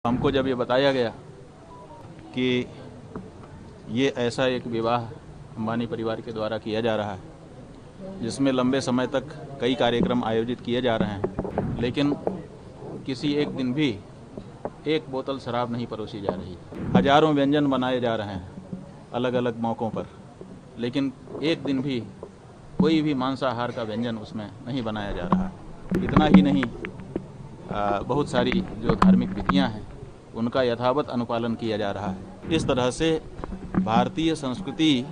हमको जब ये बताया गया कि ये ऐसा एक विवाह अंबानी परिवार के द्वारा किया जा रहा है जिसमें लंबे समय तक कई कार्यक्रम आयोजित किए जा रहे हैं, लेकिन किसी एक दिन भी एक बोतल शराब नहीं परोसी जा रही। हजारों व्यंजन बनाए जा रहे हैं अलग अलग मौक़ों पर, लेकिन एक दिन भी कोई भी मांसाहार का व्यंजन उसमें नहीं बनाया जा रहा। इतना ही नहीं, बहुत सारी जो धार्मिक विधियां हैं उनका यथावत अनुपालन किया जा रहा है। इस तरह से भारतीय संस्कृति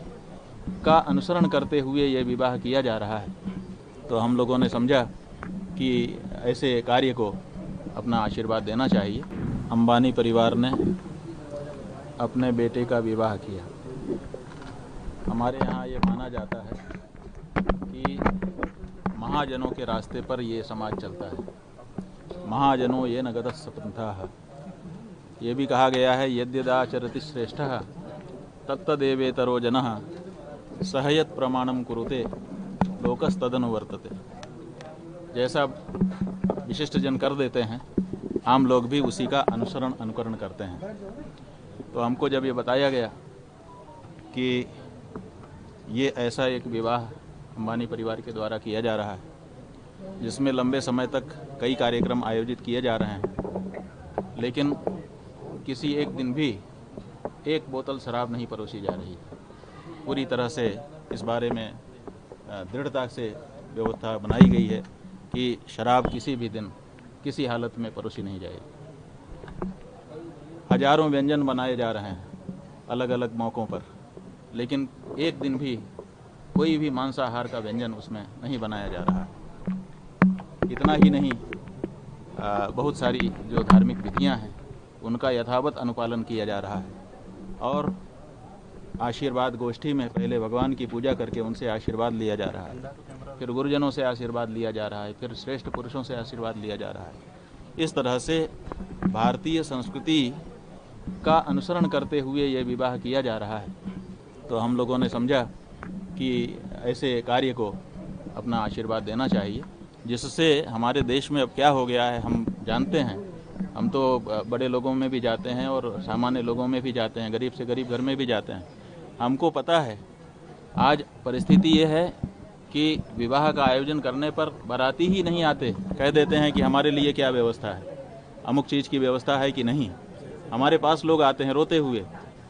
का अनुसरण करते हुए ये विवाह किया जा रहा है। तो हम लोगों ने समझा कि ऐसे कार्य को अपना आशीर्वाद देना चाहिए। अंबानी परिवार ने अपने बेटे का विवाह किया। हमारे यहाँ ये माना जाता है कि महाजनों के रास्ते पर ये समाज चलता है। महाजनों ये नगतस्स पंथाः। ये भी कहा गया है यद्यदाचरति श्रेष्ठः तत्तदेवेतरो जनः सहयत प्रमाणम कुरुते लोकस्तदनुवर्तते। जैसा विशिष्ट जन कर देते हैं, आम लोग भी उसी का अनुकरण करते हैं। तो हमको जब ये बताया गया कि ये ऐसा एक विवाह अंबानी परिवार के द्वारा किया जा रहा है जिसमें लंबे समय तक कई कार्यक्रम आयोजित किए जा रहे हैं, लेकिन किसी एक दिन भी एक बोतल शराब नहीं परोसी जा रही। पूरी तरह से इस बारे में दृढ़ता से व्यवस्था बनाई गई है कि शराब किसी भी दिन किसी हालत में परोसी नहीं जाएगी। हजारों व्यंजन बनाए जा रहे हैं अलग अलग मौक़ों पर, लेकिन एक दिन भी कोई भी मांसाहार का व्यंजन उसमें नहीं बनाया जा रहा। इतना ही नहीं, बहुत सारी जो धार्मिक विधियां हैं उनका यथावत अनुपालन किया जा रहा है। और आशीर्वाद गोष्ठी में पहले भगवान की पूजा करके उनसे आशीर्वाद लिया जा रहा है, फिर गुरुजनों से आशीर्वाद लिया जा रहा है, फिर श्रेष्ठ पुरुषों से आशीर्वाद लिया जा रहा है। इस तरह से भारतीय संस्कृति का अनुसरण करते हुए ये विवाह किया जा रहा है। तो हम लोगों ने समझा कि ऐसे कार्य को अपना आशीर्वाद देना चाहिए, जिससे हमारे देश में अब क्या हो गया है हम जानते हैं। हम तो बड़े लोगों में भी जाते हैं और सामान्य लोगों में भी जाते हैं, गरीब से गरीब घर में भी जाते हैं। हमको पता है आज परिस्थिति ये है कि विवाह का आयोजन करने पर बाराती ही नहीं आते, कह देते हैं कि हमारे लिए क्या व्यवस्था है, अमुक चीज़ की व्यवस्था है कि नहीं। हमारे पास लोग आते हैं रोते हुए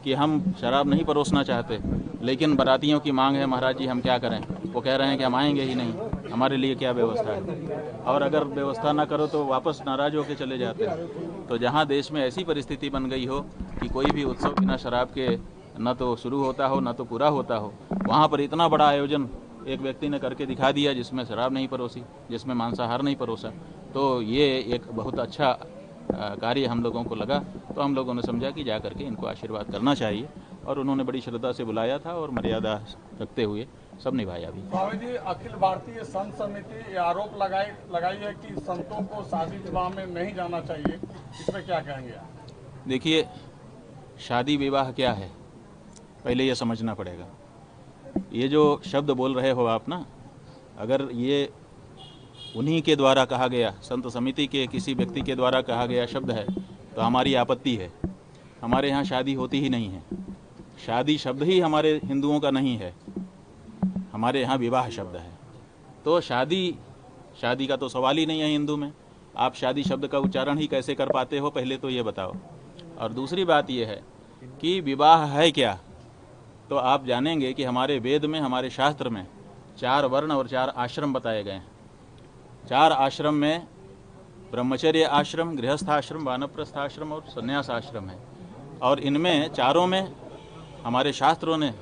कि हम शराब नहीं परोसना चाहते, लेकिन बारातियों की मांग है, महाराज जी हम क्या करें। वो कह रहे हैं कि हम आएंगे ही नहीं, हमारे लिए क्या व्यवस्था है। और अगर व्यवस्था ना करो तो वापस नाराज होकर चले जाते हैं। तो जहाँ देश में ऐसी परिस्थिति बन गई हो कि कोई भी उत्सव बिना शराब के न तो शुरू होता हो न तो पूरा होता हो, वहाँ पर इतना बड़ा आयोजन एक व्यक्ति ने करके दिखा दिया जिसमें शराब नहीं परोसी, जिसमें मांसाहार नहीं परोसा। तो ये एक बहुत अच्छा कार्य हम लोगों को लगा। तो हम लोगों ने समझा कि जा करके इनको आशीर्वाद करना चाहिए, और उन्होंने बड़ी श्रद्धा से बुलाया था और मर्यादा रखते हुए सब निभाया भी। स्वामी जी, अखिल भारतीय संत समिति ये आरोप लगाई है कि संतों को शादी विवाह में नहीं जाना चाहिए, इसमें क्या कहेंगे आप? देखिए, शादी विवाह क्या है पहले ये समझना पड़ेगा। ये जो शब्द बोल रहे हो आप ना, अगर ये उन्हीं के द्वारा कहा गया, संत समिति के किसी व्यक्ति के द्वारा कहा गया शब्द है तो हमारी आपत्ति है। हमारे यहाँ शादी होती ही नहीं है। शादी शब्द ही हमारे हिंदुओं का नहीं है, हमारे यहाँ विवाह शब्द है। तो शादी का तो सवाल ही नहीं है हिंदू में। आप शादी शब्द का उच्चारण ही कैसे कर पाते हो, पहले तो ये बताओ। और दूसरी बात ये है कि विवाह है क्या, तो आप जानेंगे कि हमारे वेद में, हमारे शास्त्र में 4 वर्ण और 4 आश्रम बताए गए हैं। 4 आश्रम में ब्रह्मचर्य आश्रम, गृहस्थ आश्रम, वानप्रस्थ आश्रम और संन्यास आश्रम है। और इनमें चारों में हमारे शास्त्रों ने,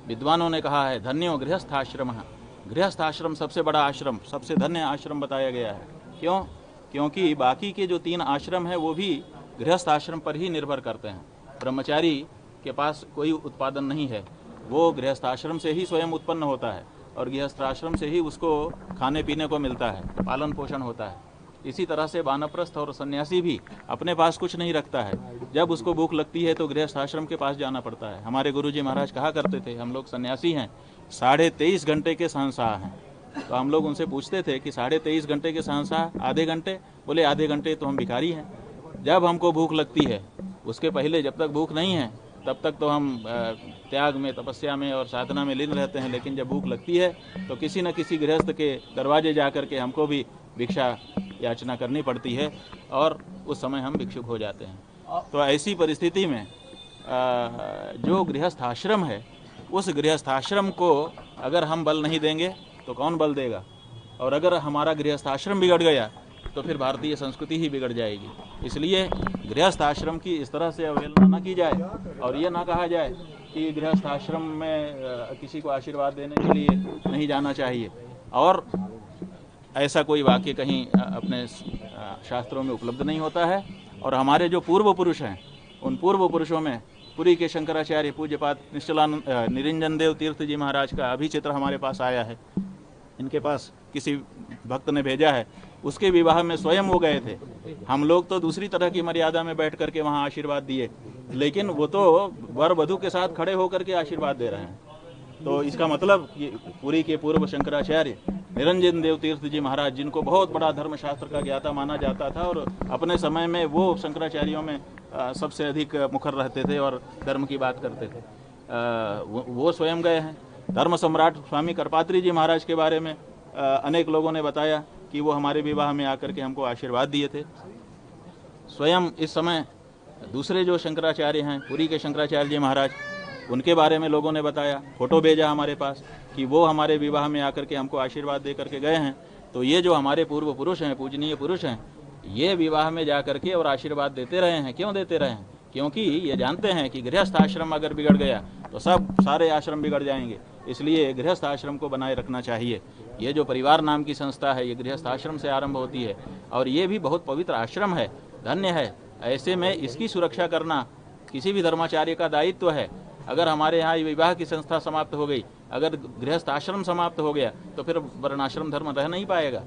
विद्वानों ने कहा है धन्यो गृहस्थ आश्रम। गृहस्थ आश्रम सबसे बड़ा आश्रम, सबसे धन्य आश्रम बताया गया है। क्यों? क्योंकि बाकी के जो 3 आश्रम हैं वो भी गृहस्थ आश्रम पर ही निर्भर करते हैं। ब्रह्मचारी के पास कोई उत्पादन नहीं है, वो गृहस्थ आश्रम से ही स्वयं उत्पन्न होता है और गृहस्थ आश्रम से ही उसको खाने पीने को मिलता है, पालन पोषण होता है। इसी तरह से वानप्रस्थ और सन्यासी भी अपने पास कुछ नहीं रखता है, जब उसको भूख लगती है तो गृहस्थ आश्रम के पास जाना पड़ता है। हमारे गुरुजी महाराज कहा करते थे, हम लोग सन्यासी हैं, 23.5 घंटे के शहंशाह हैं। तो हम लोग उनसे पूछते थे कि 23.5 घंटे के शहंशाह, आधे घंटे? बोले आधे घंटे तो हम भिखारी हैं। जब हमको भूख लगती है, उसके पहले जब तक भूख नहीं है तब तक तो हम त्याग में, तपस्या में और साधना में लीन रहते हैं। लेकिन जब भूख लगती है तो किसी न किसी गृहस्थ के दरवाजे जा कर के हमको भी भिक्षा याचना करनी पड़ती है और उस समय हम भिक्षुक हो जाते हैं। तो ऐसी परिस्थिति में जो गृहस्थ आश्रम है, उस गृहस्थ आश्रम को अगर हम बल नहीं देंगे तो कौन बल देगा? और अगर हमारा गृहस्थ आश्रम बिगड़ गया तो फिर भारतीय संस्कृति ही बिगड़ जाएगी। इसलिए गृहस्थ आश्रम की इस तरह से अवहेलना न की जाए और ये ना कहा जाए कि गृहस्थ आश्रम में किसी को आशीर्वाद देने के लिए नहीं जाना चाहिए। और ऐसा कोई वाक्य कहीं अपने शास्त्रों में उपलब्ध नहीं होता है। और हमारे जो पूर्व पुरुष हैं, उन पूर्व पुरुषों में पुरी के शंकराचार्य पूज्यपाद निश्चलानंद निरंजन देव तीर्थ जी महाराज का अभी चित्र हमारे पास आया है। इनके पास किसी भक्त ने भेजा है, उसके विवाह में स्वयं वो गए थे। हम लोग तो दूसरी तरह की मर्यादा में बैठ करके वहाँ आशीर्वाद दिए, लेकिन वो तो वर वधू के साथ खड़े होकर के आशीर्वाद दे रहे हैं। तो इसका मतलब कि पुरी के पूर्व शंकराचार्य निरंजन देव तीर्थ जी महाराज, जिनको बहुत बड़ा धर्मशास्त्र का ज्ञाता माना जाता था और अपने समय में वो शंकराचार्यों में सबसे अधिक मुखर रहते थे और धर्म की बात करते थे, वो स्वयं गए हैं। धर्म सम्राट स्वामी करपात्री जी महाराज के बारे में अनेक लोगों ने बताया कि वो हमारे विवाह में आकर के हमको आशीर्वाद दिए थे। स्वयं इस समय दूसरे जो शंकराचार्य हैं, पुरी के शंकराचार्य जी महाराज, उनके बारे में लोगों ने बताया, फोटो भेजा हमारे पास कि वो हमारे विवाह में आकर के हमको आशीर्वाद दे करके गए हैं। तो ये जो हमारे पूर्व पुरुष हैं, पूजनीय पुरुष हैं, ये विवाह में जा करके और आशीर्वाद देते रहे हैं। क्यों देते रहे हैं? क्योंकि ये जानते हैं कि गृहस्थ आश्रम अगर बिगड़ गया तो सारे आश्रम बिगड़ जाएंगे। इसलिए गृहस्थ आश्रम को बनाए रखना चाहिए। ये जो परिवार नाम की संस्था है, ये गृहस्थ आश्रम से आरंभ होती है और ये भी बहुत पवित्र आश्रम है, धन्य है। ऐसे में इसकी सुरक्षा करना किसी भी धर्माचार्य का दायित्व है। अगर हमारे यहाँ विवाह की संस्था समाप्त हो गई, अगर गृहस्थ आश्रम समाप्त हो गया, तो फिर वर्णाश्रम धर्म रह नहीं पाएगा।